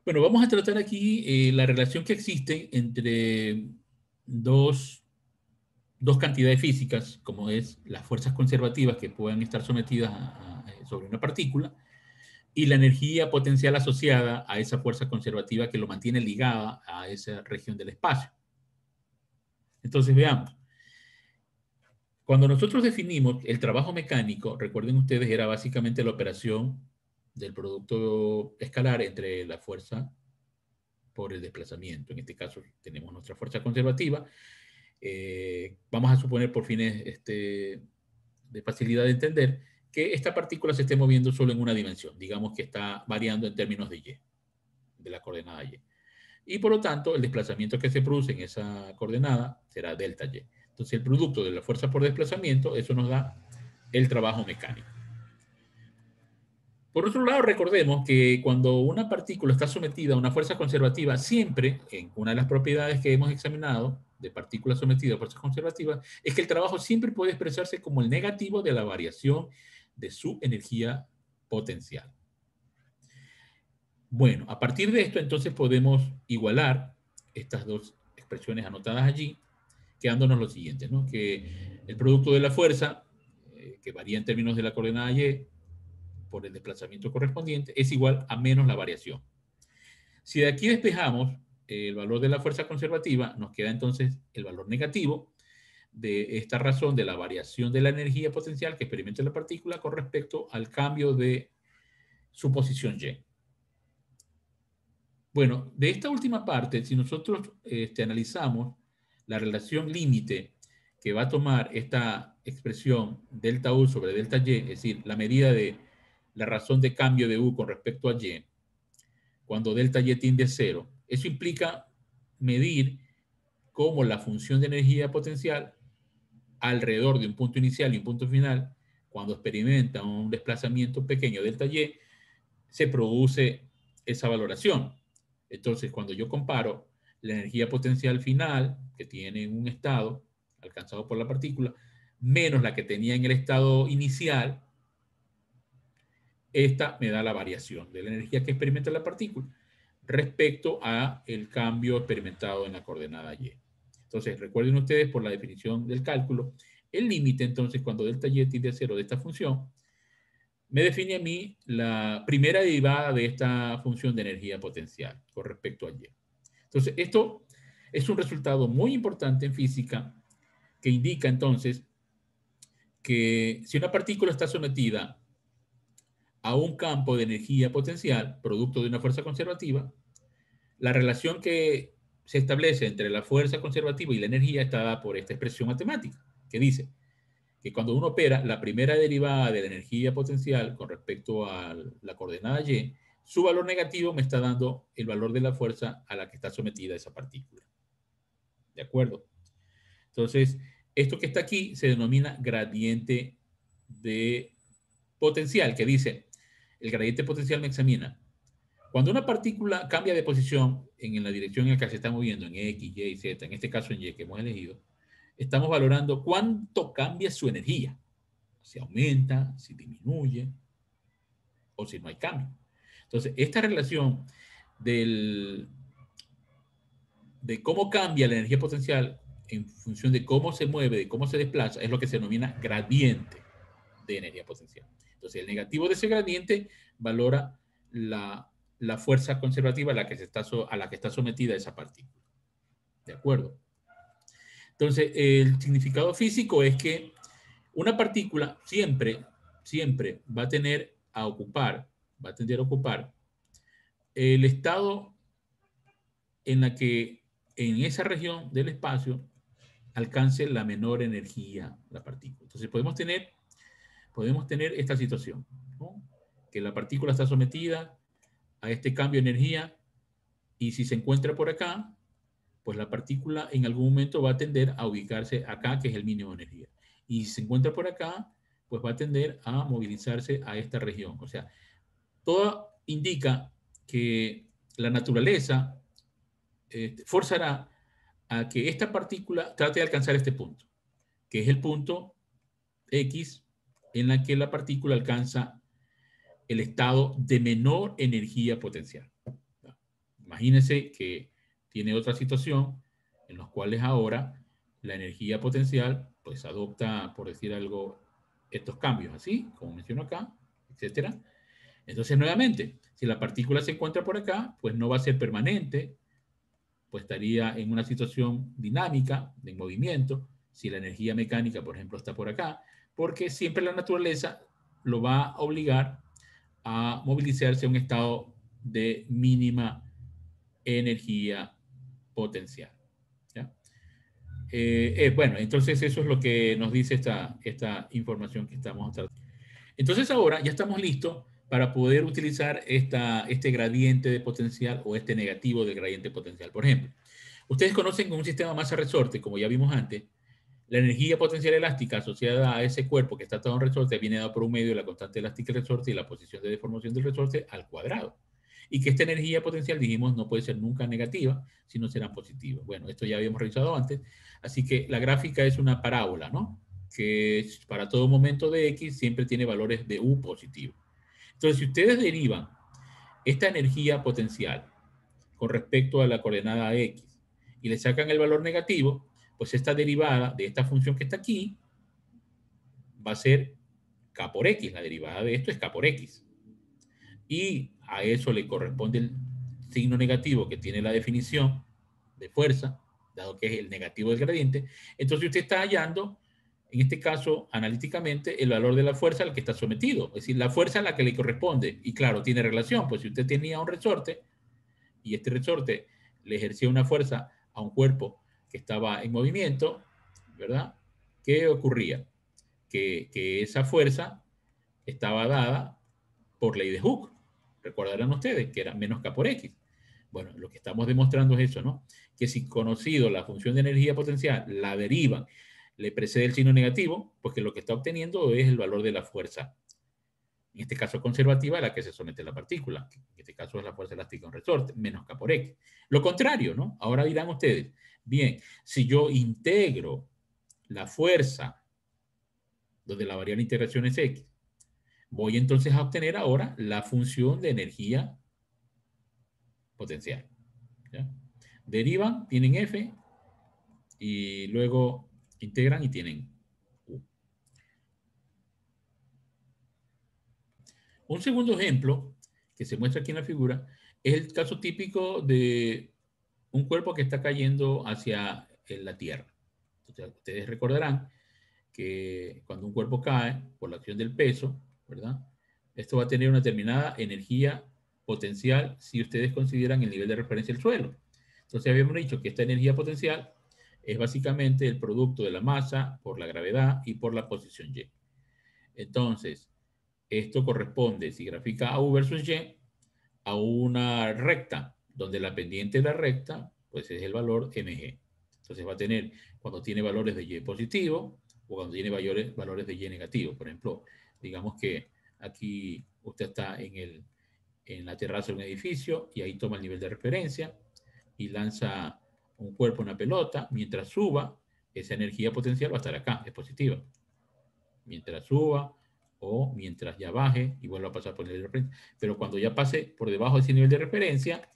Bueno, vamos a tratar aquí la relación que existe entre dos, dos cantidades físicas, como es las fuerzas conservativas que puedan estar sometidas sobre una partícula y la energía potencial asociada a esa fuerza conservativa que lo mantiene ligada a esa región del espacio. Entonces, veamos. Cuando nosotros definimos el trabajo mecánico, recuerden ustedes, era básicamente la operación del producto escalar entre la fuerza por el desplazamiento. En este caso tenemos nuestra fuerza conservativa. Vamos a suponer por fines de facilidad de entender que esta partícula se esté moviendo solo en una dimensión. Digamos que está variando en términos de y, de la coordenada y. Y por lo tanto, el desplazamiento que se produce en esa coordenada será delta y. Entonces, el producto de la fuerza por desplazamiento, eso nos da el trabajo mecánico. Por otro lado, recordemos que cuando una partícula está sometida a una fuerza conservativa, siempre, en una de las propiedades que hemos examinado de partículas sometidas a fuerzas conservativas, es que el trabajo siempre puede expresarse como el negativo de la variación de su energía potencial. Bueno, a partir de esto, entonces podemos igualar estas dos expresiones anotadas allí, quedándonos lo siguiente, ¿no? Que el producto de la fuerza, que varía en términos de la coordenada y, por el desplazamiento correspondiente, es igual a menos la variación. Si de aquí despejamos el valor de la fuerza conservativa, nos queda entonces el valor negativo de esta razón de la variación de la energía potencial que experimenta la partícula con respecto al cambio de su posición y. Bueno, de esta última parte, si nosotros analizamos la relación límite que va a tomar esta expresión delta U sobre delta Y, es decir, la medida de la razón de cambio de U con respecto a Y, cuando delta Y tiende a cero, eso implica medir cómo la función de energía potencial alrededor de un punto inicial y un punto final, cuando experimenta un desplazamiento pequeño delta Y, se produce esa valoración. Entonces, cuando yo comparo la energía potencial final que tiene un estado alcanzado por la partícula, menos la que tenía en el estado inicial, esta me da la variación de la energía que experimenta la partícula respecto a el cambio experimentado en la coordenada y. Entonces, recuerden ustedes por la definición del cálculo, el límite entonces cuando delta y tiende a cero de esta función, me define a mí la primera derivada de esta función de energía potencial con respecto a y. Entonces, esto es un resultado muy importante en física que indica entonces que si una partícula está sometida a un campo de energía potencial, producto de una fuerza conservativa, la relación que se establece entre la fuerza conservativa y la energía está dada por esta expresión matemática, que dice que cuando uno opera la primera derivada de la energía potencial con respecto a la coordenada y, su valor negativo me está dando el valor de la fuerza a la que está sometida esa partícula. ¿De acuerdo? Entonces, esto que está aquí se denomina gradiente de potencial, que dice, el gradiente potencial me examina cuando una partícula cambia de posición en la dirección en la que se está moviendo, en X, Y, Z, en este caso en Y que hemos elegido, estamos valorando cuánto cambia su energía. Si aumenta, si disminuye, o si no hay cambio. Entonces, esta relación de cómo cambia la energía potencial en función de cómo se mueve, de cómo se desplaza, es lo que se denomina gradiente de energía potencial. Entonces, el negativo de ese gradiente valora la fuerza conservativa a la que está sometida esa partícula. ¿De acuerdo? Entonces, el significado físico es que una partícula siempre va a tender a ocupar el estado en la que en esa región del espacio alcance la menor energía la partícula. Entonces podemos tener esta situación, ¿no? Que la partícula está sometida a este cambio de energía y si se encuentra por acá, pues la partícula en algún momento va a tender a ubicarse acá, que es el mínimo de energía. Y si se encuentra por acá, pues va a tender a movilizarse a esta región. O sea, todo indica que la naturaleza forzará a que esta partícula trate de alcanzar este punto, que es el punto X en la que la partícula alcanza el estado de menor energía potencial. imagínense que tiene otra situación en los cuales ahora la energía potencial pues adopta, por decir algo, estos cambios, así, como menciono acá, etcétera. Entonces, nuevamente, si la partícula se encuentra por acá, pues no va a ser permanente, pues estaría en una situación dinámica, de movimiento, si la energía mecánica, por ejemplo, está por acá, porque siempre la naturaleza lo va a obligar a movilizarse a un estado de mínima energía potencial. ¿Ya? Bueno, entonces eso es lo que nos dice esta información que estamos tratando. Entonces ahora ya estamos listos para poder utilizar este gradiente de potencial o este negativo del gradiente potencial. Por ejemplo, ustedes conocen un sistema masa-resorte, como ya vimos antes. La energía potencial elástica asociada a ese cuerpo que está atado a un resorte viene dado por un medio de la constante elástica del resorte y la posición de deformación del resorte al cuadrado. Y que esta energía potencial, dijimos, no puede ser nunca negativa, sino será positiva. Bueno, esto ya habíamos revisado antes. Así que la gráfica es una parábola, ¿no? Que para todo momento de X siempre tiene valores de U positivo. Entonces, si ustedes derivan esta energía potencial con respecto a la coordenada X y le sacan el valor negativo, pues esta derivada de esta función que está aquí va a ser K por X. La derivada de esto es K por X. Y a eso le corresponde el signo negativo que tiene la definición de fuerza, dado que es el negativo del gradiente. Entonces usted está hallando, en este caso, analíticamente, el valor de la fuerza al que está sometido. Es decir, la fuerza a la que le corresponde. Y claro, tiene relación, pues si usted tenía un resorte y este resorte le ejercía una fuerza a un cuerpo que estaba en movimiento, ¿verdad? ¿Qué ocurría? Que esa fuerza estaba dada por ley de Hooke. Recordarán ustedes que era menos K por X. Bueno, lo que estamos demostrando es eso, ¿no? Que si conocido la función de energía potencial, la deriva, le precede el signo negativo, pues que lo que está obteniendo es el valor de la fuerza, en este caso conservativa, a la que se somete la partícula, que en este caso es la fuerza elástica de un resorte, menos K por X. Lo contrario, ¿no? Ahora dirán ustedes, bien, si yo integro la fuerza, donde la variable de integración es X, voy entonces a obtener ahora la función de energía potencial. ¿Ya? Derivan, tienen F, y luego integran y tienen U. Un segundo ejemplo que se muestra aquí en la figura es el caso típico de un cuerpo que está cayendo hacia la Tierra. Entonces, ustedes recordarán que cuando un cuerpo cae por la acción del peso, ¿verdad? Esto va a tener una determinada energía potencial si ustedes consideran el nivel de referencia del suelo. Entonces habíamos dicho que esta energía potencial es básicamente el producto de la masa por la gravedad y por la posición Y. Entonces, esto corresponde, si grafica A U versus Y, a una recta, donde la pendiente de la recta, pues es el valor mg. Entonces va a tener, cuando tiene valores de Y positivo, o cuando tiene valores de Y negativo. Por ejemplo, digamos que aquí usted está en la terraza de un edificio y ahí toma el nivel de referencia y lanza un cuerpo, una pelota. Mientras suba, esa energía potencial va a estar acá, es positiva. Mientras suba o mientras ya baje y vuelva a pasar por el nivel de referencia. Pero cuando ya pase por debajo de ese nivel de referencia,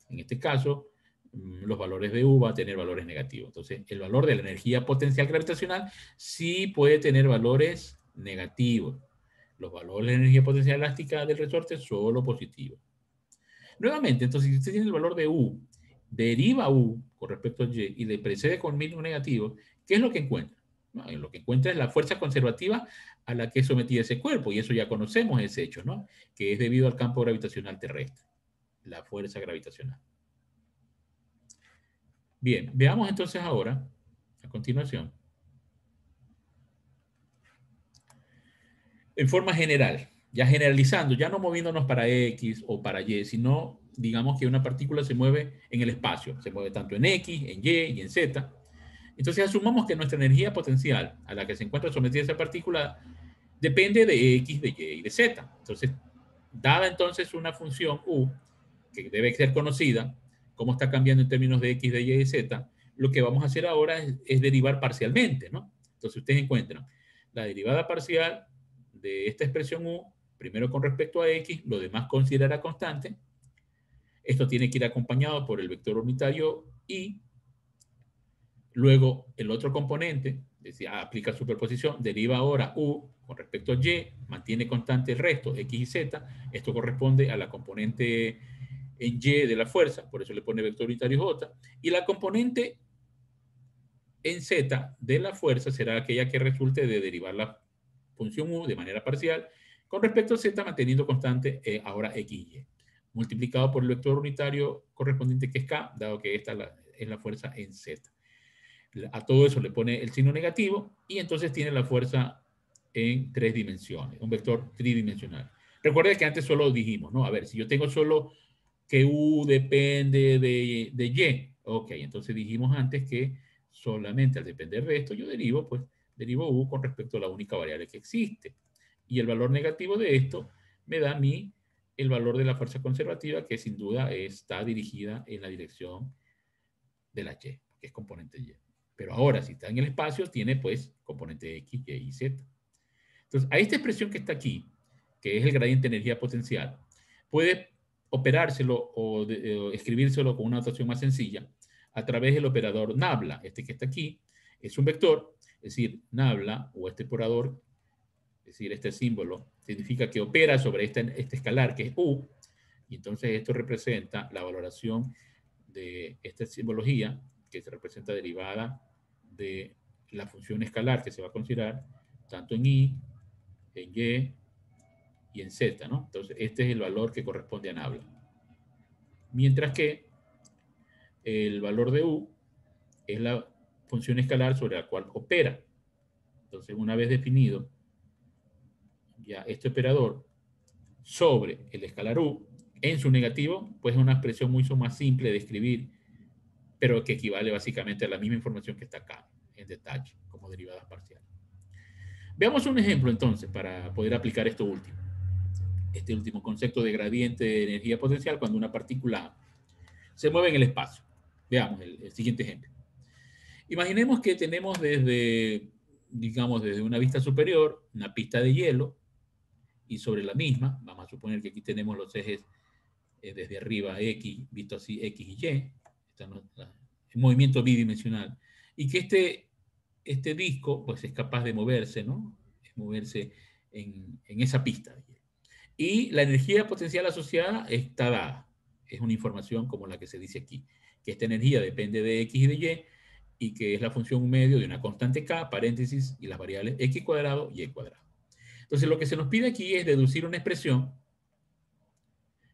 en este caso, los valores de U va a tener valores negativos. Entonces, el valor de la energía potencial gravitacional sí puede tener valores negativos. Los valores de energía potencial elástica del resorte solo positivos. Nuevamente, entonces, si usted tiene el valor de U, deriva U con respecto a Y y le precede con mínimo negativo, ¿qué es lo que encuentra? No, lo que encuentra es la fuerza conservativa a la que es sometida ese cuerpo, y eso ya conocemos ese hecho, ¿no? Que es debido al campo gravitacional terrestre, la fuerza gravitacional. Bien, veamos entonces ahora, a continuación, en forma general, ya generalizando, ya no moviéndonos para X o para Y, sino digamos que una partícula se mueve en el espacio, se mueve tanto en X, en Y y en Z. Entonces asumamos que nuestra energía potencial a la que se encuentra sometida esa partícula depende de X, de Y y de Z. Entonces, dada entonces una función U, que debe ser conocida, cómo está cambiando en términos de X, de Y y de Z, lo que vamos a hacer ahora es derivar parcialmente, ¿no? Entonces ustedes encuentran la derivada parcial de esta expresión U, primero con respecto a X, lo demás considera constante, Esto tiene que ir acompañado por el vector unitario y luego el otro componente, es decir, aplica superposición, deriva ahora u con respecto a y, mantiene constante el resto, x y z. Esto corresponde a la componente en y de la fuerza, por eso le pone vector unitario j. Y la componente en z de la fuerza será aquella que resulte de derivar la función u de manera parcial con respecto a z, manteniendo constante ahora x y y, multiplicado por el vector unitario correspondiente que es k, dado que esta es la fuerza en z. A todo eso le pone el signo negativo y entonces tiene la fuerza en 3 dimensiones, un vector tridimensional. Recuerden que antes solo dijimos, ¿no? A ver, si yo tengo solo que U depende de Y, ok, entonces dijimos antes que solamente al depender de esto yo derivo, pues derivo U con respecto a la única variable que existe. Y el valor negativo de esto me da a mí el valor de la fuerza conservativa, que sin duda está dirigida en la dirección de la Y, que es componente Y. Pero ahora, si está en el espacio, tiene pues componente X, Y y Z. Entonces, a esta expresión que está aquí, que es el gradiente de energía potencial, puede operárselo o escribírselo con una notación más sencilla a través del operador nabla. Este que está aquí es un vector, es decir, nabla o este operador, es decir, este símbolo, significa que opera sobre este escalar que es U, y entonces esto representa la valoración de esta simbología que se representa derivada de la función escalar que se va a considerar tanto en I, en Y y en Z, ¿no? Entonces, este es el valor que corresponde a nabla. Mientras que el valor de U es la función escalar sobre la cual opera. Entonces, una vez definido ya este operador sobre el escalar U en su negativo, pues es una expresión mucho más simple de escribir, pero que equivale básicamente a la misma información que está acá, en detalle, como derivadas parciales. Veamos un ejemplo entonces para poder aplicar esto último. Este último concepto de gradiente de energía potencial cuando una partícula se mueve en el espacio. Veamos el siguiente ejemplo. Imaginemos que tenemos desde, digamos, desde una vista superior, una pista de hielo, y sobre la misma, vamos a suponer que aquí tenemos los ejes desde arriba X, visto así X y Y, el movimiento bidimensional, y que este disco pues es capaz de moverse, ¿no? Es moverse en esa pista. Y la energía potencial asociada está dada. Es una información como la que se dice aquí, que esta energía depende de X y de Y que es la función medio de una constante K, paréntesis, y las variables X cuadrado y Y cuadrado. Entonces lo que se nos pide aquí es deducir una expresión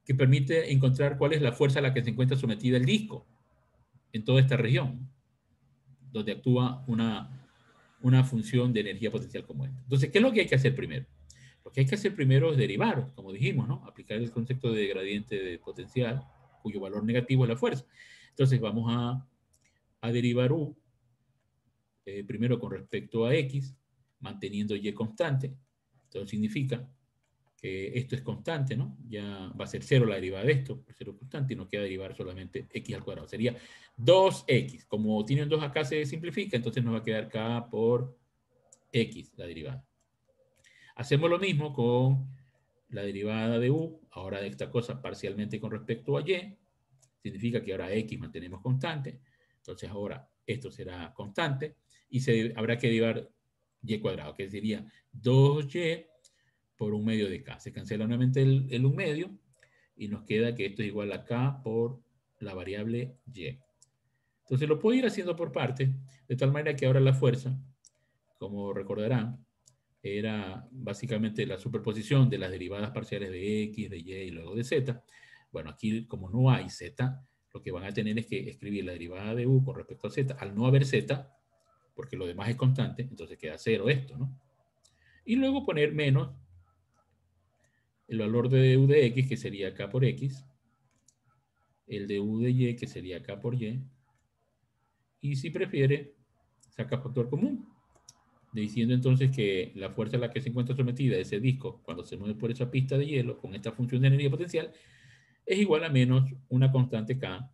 que permite encontrar cuál es la fuerza a la que se encuentra sometida el disco en toda esta región, donde actúa una función de energía potencial como esta. Entonces, ¿qué es lo que hay que hacer primero? Lo que hay que hacer primero es derivar, como dijimos, ¿no? Aplicar el concepto de gradiente de potencial, cuyo valor negativo es la fuerza. Entonces, vamos a derivar U, primero con respecto a X, manteniendo Y constante. Entonces, significa que esto es constante, ¿no? Ya va a ser 0 la derivada de esto, por 0 constante, y nos queda derivar solamente X al cuadrado. Sería 2X. Como tienen 2 acá se simplifica, entonces nos va a quedar K por X, la derivada. Hacemos lo mismo con la derivada de U, ahora de esta cosa parcialmente con respecto a Y, significa que ahora X mantenemos constante, entonces ahora esto será constante, y habrá que derivar Y cuadrado, que sería 2Y por 1 medio de K. Se cancela nuevamente el 1 medio, y nos queda que esto es igual a K por la variable Y. Entonces lo puedo ir haciendo por partes, de tal manera que ahora la fuerza, como recordarán, era básicamente la superposición de las derivadas parciales de X, de Y y luego de Z. Bueno, aquí como no hay Z, lo que van a tener es que escribir la derivada de U con respecto a Z. Al no haber Z, porque lo demás es constante, entonces queda 0 esto, ¿no? Y luego poner menos el valor de U de X, que sería K por X, el de U de Y, que sería K por Y, y si prefiere, saca factor común, diciendo entonces que la fuerza a la que se encuentra sometida ese disco cuando se mueve por esa pista de hielo con esta función de energía potencial es igual a menos una constante K,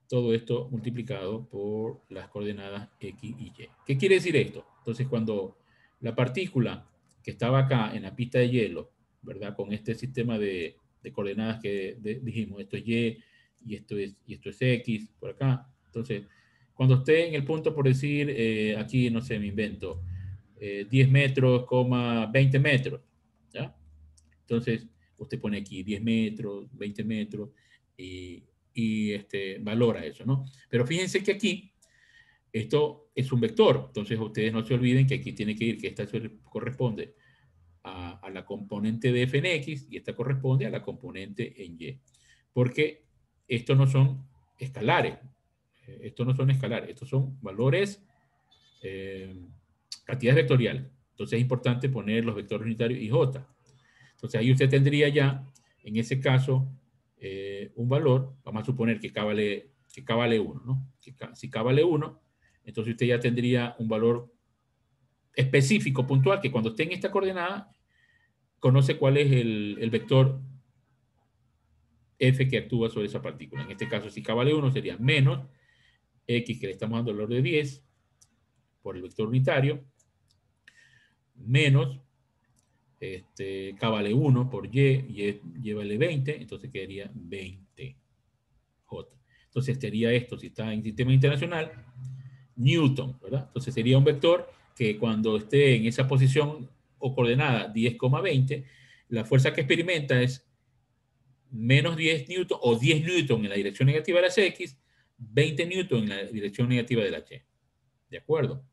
todo esto multiplicado por las coordenadas X y Y. ¿Qué quiere decir esto? Entonces, cuando la partícula que estaba acá en la pista de hielo, ¿verdad? Con este sistema de coordenadas que dijimos, esto es Y y esto es X por acá. Entonces, cuando esté en el punto, por decir, aquí, no sé, me invento, 10 metros, 20 metros, ¿ya? Entonces, usted pone aquí 10 metros, 20 metros y valora eso, ¿no? Pero fíjense que aquí, esto es un vector. Entonces, ustedes no se olviden que aquí tiene que ir, que esta corresponde a la componente de f en x y esta corresponde a la componente en y. Porque estos no son escalares. Estos no son escalares. Estos son valores, cantidades vectoriales. Entonces es importante poner los vectores unitarios y j. Entonces ahí usted tendría ya, en ese caso, un valor, vamos a suponer que K vale 1, ¿no? Si K vale 1, entonces usted ya tendría un valor específico, puntual, que cuando esté en esta coordenada, conoce cuál es el vector f que actúa sobre esa partícula. En este caso, si K vale 1, sería menos x, que le estamos dando el valor de 10, por el vector unitario, menos K vale 1 por y vale 20, entonces quedaría 20J. Entonces sería esto, si está en sistema internacional, Newton, ¿verdad? Entonces sería un vector que cuando esté en esa posición o coordenada 10,20, la fuerza que experimenta es menos 10 newton o 10 newton en la dirección negativa de las X, 20 newton en la dirección negativa de la Y. ¿De acuerdo?